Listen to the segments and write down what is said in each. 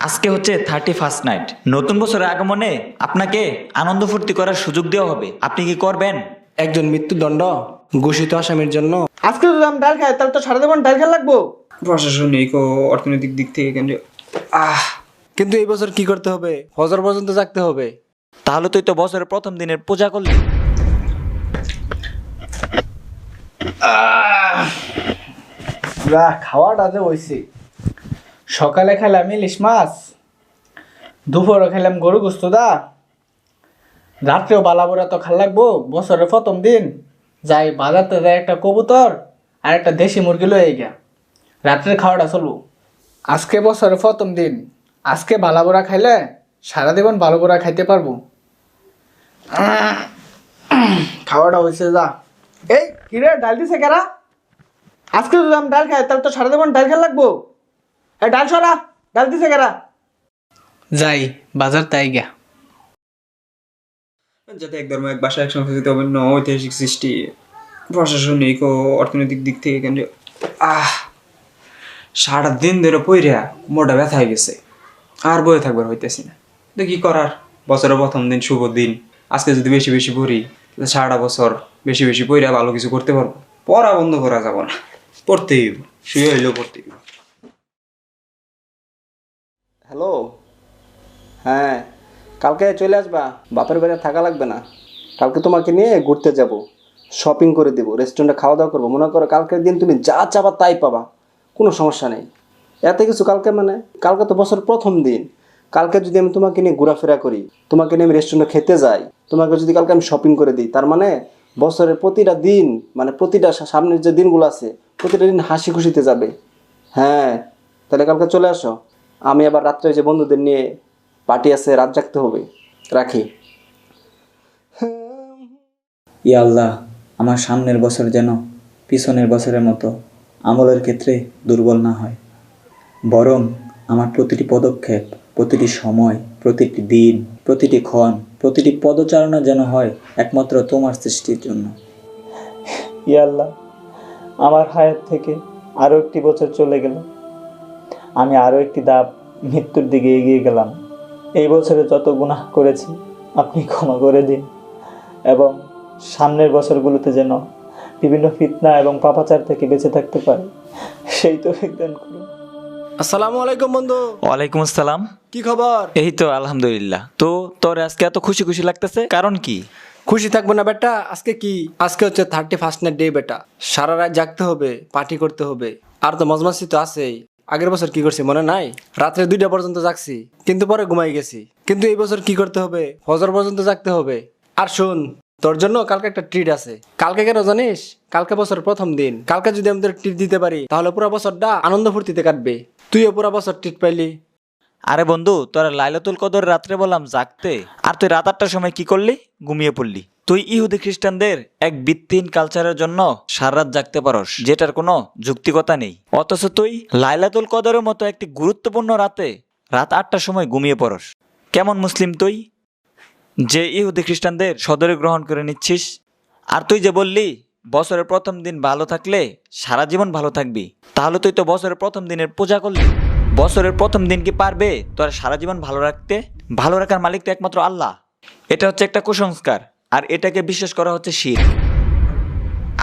আজকে হচ্ছে 31st night. নতুন বছরের আগমনে আপনাকে আনন্দ ফুর্তি করার সুযোগ দেওয়া হবে। আপনি কি করবেন? একজন মৃত্যুদণ্ড ঘোষিত আসামির জন্য আজকে যদি আমি ডাল খাই তাহলে তো সারা জীবন ডাল খেলা লাগবো। প্রশাসনিক ও অর্থনৈতিক দিক থেকে কিন্তু এই বছর কি করতে হবে? ফজর পর্যন্ত জাগতে হবে। তাহলে তুই তো বছরের প্রথম দিনের পূজা করলি। খাওয়াটা যে হয়েছে, সকালে খেলাম ইলিশ মাছ, দুপুরে খেলাম গরু গোস্ত দা, রাত্রেও বালাবোরা তো খাল লাগবো। বছরের প্রথম দিন যাই বাজারতে যাই একটা কবুতর আর একটা দেশি মুরগি লয়ে গিয়া রাত্রের খাওয়াটা চলবো। আজকে বছরের প্রথম দিন, আজকে বালাবোরা খাইলে সারা জীবন বালাবোরা খাইতে পারবো। খাওয়াটা হয়েছে যা। এই কিরে ডাল দিছে কেরা? আজকে যদি আমি ডাল খাই তাহলে তো সারা জীবন ডাল খেলা লাগবো। এই ডাল সরা, ডাল দিছে কেরা? যাই বাজার তাই গিয়া। যাতে এক ধর্ম এক ভাষা এক সংস্কৃতি অভিন্ন ঐতিহাসিক সৃষ্টি প্রশাসনিক ও অর্থনৈতিক দিক থেকে সারা দিন ধরে পইরা মোটা ব্যথা হয়ে গেছে, আর বয়ে থাকবার হইতেছি না। তো কি করার, বছরের প্রথম দিন শুভ দিন, আজকে যদি বেশি বেশি পড়ি তাহলে সারাটা বছর বেশি বেশি পইরা ভালো কিছু করতে পারবো। পড়া বন্ধ করা যাব না, পড়তেই হইব, শুয়ে হইলেও পড়তেই হইব। হ্যালো, হ্যাঁ কালকে চলে আসবা, বাপের বাড়ি থাকা লাগবে না। কালকে তোমাকে নিয়ে ঘুরতে যাব, শপিং করে দেবো, রেস্টুরেন্টে খাওয়া দাওয়া করবো। মনে করো কালকের দিন তুমি যা চাবা তাই পাবা, কোনো সমস্যা নেই। এতে কিছু কালকে মানে কালকে তো বছর প্রথম দিন, কালকে যদি আমি তোমাকে নিয়ে ঘোরাফেরা করি, তোমাকে নিয়ে আমি রেস্টুরেন্টে খেতে যাই, তোমাকে যদি কালকে আমি শপিং করে দিই, তার মানে বছরের প্রতিটা দিন, মানে প্রতিটা সামনের যে দিনগুলো আছে প্রতিটা দিন হাসি খুশিতে যাবে। হ্যাঁ তাহলে কালকে চলে আসো। আমি আবার রাত্রে যে বন্ধুদের নিয়ে পার্টি আছে, রাত জাগতে হবে। রাখি। ইয়া আল্লাহ, আমার সামনের বছর যেন পিছনের বছরের মতো আমলের ক্ষেত্রে দুর্বল না হয়, বরং আমার প্রতিটি পদক্ষেপ, প্রতিটি সময়, প্রতিটি দিন, প্রতিটি ক্ষণ, প্রতিটি পদচারণা যেন হয় একমাত্র তোমার সৃষ্টির জন্য। ইয়া আল্লাহ, আমার হায়াত থেকে আরও একটি বছর চলে গেল, আমি আরও একটি ধাপ মৃত্যুর দিকে এগিয়ে গেলাম। এই বছরে যত গুনাহ করেছি আপনি ক্ষমা করে দিন, এবং সামনের বছরগুলোতে যেন বিভিন্ন ফিতনা এবং পাপাচার থেকে বেঁচে থাকতে পারে সেই তৌফিক দান করুন। আসসালামু আলাইকুম বন্ধু। ওয়ালাইকুম আসসালাম। কি খবর? এই তো আলহামদুলিল্লাহ। তো তোর আজকে এত খুশি খুশি লাগতেছে, কারণ কি? খুশি থাকবো না বেটা? আজকে কি, আজকে হচ্ছে 31st নাইট ডে বেটা। সারা রাত জাগতে হবে, পার্টি করতে হবে, আর তো মজমাসি তো আছেই। আগের বছর কি করছি মনে নাই? রাত্রে 2টা পর্যন্ত জাগছি, কিন্তু পরে ঘুমাই গেছি। কিন্তু এই বছর কি করতে হবে? ফজর পর্যন্ত জাগতে হবে। আর শোন, তোর জন্য কালকে একটা ট্রিট আছে। কালকে কেন জানিস? কালকে বছরের প্রথম দিন। কালকে যদি আমি তোর ট্রিট দিতে পারি তাহলে পুরো বছরটা আনন্দ ফুর্তিতে কাটবে। তুইও পুরো বছর ট্রিট পাইলি। আরে বন্ধু, তোরা লাইলাতুল কদর রাত্রে বললাম জাগতে, আর তুই রাত 8টার সময় কি করলি? ঘুমিয়ে পড়লি। তুই ইহুদি খ্রিস্টানদের এক ভিত্তিহীন কালচারের জন্য সারা রাত জাগতে পারস, যেটার কোনো যুক্তিকতা নেই। অথচ তুই লাইলাতুল কদরের মতো একটি গুরুত্বপূর্ণ রাতে রাত 8টার সময় ঘুমিয়ে পড়স। কেমন মুসলিম তুই, যে ইহুদি খ্রিস্টানদের সদরে গ্রহণ করে নিচ্ছিস? আর তুই যে বললি বছরের প্রথম দিন ভালো থাকলে সারা জীবন ভালো থাকবি, তাহলে তুই তো বছরের প্রথম দিনের পূজা করলি। বছরের প্রথম দিন কি পারবে তোরা সারা জীবন ভালো রাখতে? ভালো রাখার মালিক তো একমাত্র আল্লাহ। এটা হচ্ছে একটা কুসংস্কার, আর এটাকে বিশ্বাস করা হচ্ছে শিরক।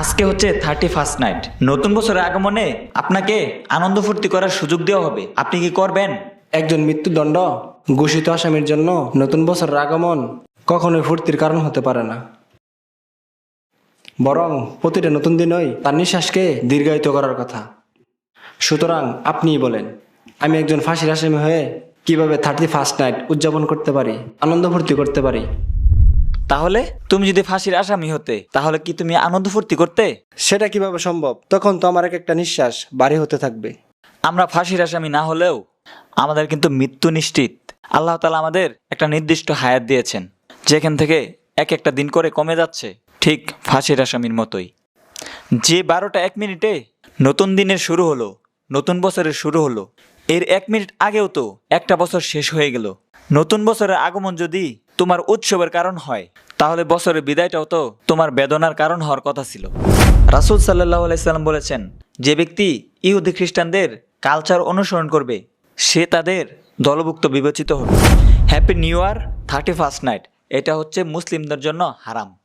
আজকে হচ্ছে 31st নাইট। নতুন বছরের আগমনে আপনাকে আনন্দ ফুর্তি করার সুযোগ দেওয়া হবে। আপনি কি করবেন? একজন মৃত্যুদণ্ড ঘোষিত আসামির জন্য নতুন বছরের আগমন কখনোই ফুর্তির কারণ হতে পারে না, বরং প্রতিটা নতুন দিনই তার নিঃশ্বাসকে দীর্ঘায়িত করার কথা। সুতরাং আপনিই বলেন, আমি একজন ফাঁসির আসামি হয়ে কিভাবে 31st নাইট উদযাপন করতে পারি, আনন্দ ফুর্তি করতে পারি? তাহলে তুমি যদি ফাঁসির আসামি হতে, তাহলে কি তুমি আনন্দ ফুর্তি করতে? সেটা কিভাবে সম্ভব? তখন তো আমার এক একটা নিঃশ্বাস ভারী হতে থাকবে। আমরা ফাঁসির আসামি না হলেও আমাদের কিন্তু মৃত্যু নিশ্চিত। আল্লাহ তাআলা আমাদের একটা নির্দিষ্ট হায়াত দিয়েছেন, যেখান থেকে এক একটা দিন করে কমে যাচ্ছে, ঠিক ফাঁসির আসামির মতোই। যে 12টা 1 মিনিটে নতুন দিনের শুরু হলো, নতুন বছরের শুরু হলো, এর 1 মিনিট আগেও তো একটা বছর শেষ হয়ে গেল। নতুন বছরের আগমন যদি তোমার উৎসবের কারণ হয়, তাহলে বছরের বিদায়টাও তো তোমার বেদনার কারণ হওয়ার কথা ছিল। রাসূল সাল্লাল্লাহু আলাইহি সাল্লাম বলেছেন, যে ব্যক্তি ইহুদি খ্রিস্টানদের কালচার অনুসরণ করবে সে তাদের দলভুক্ত বিবেচিত হবে। Happy new year 31st night, এটা হচ্ছে মুসলিমদের জন্য হারাম।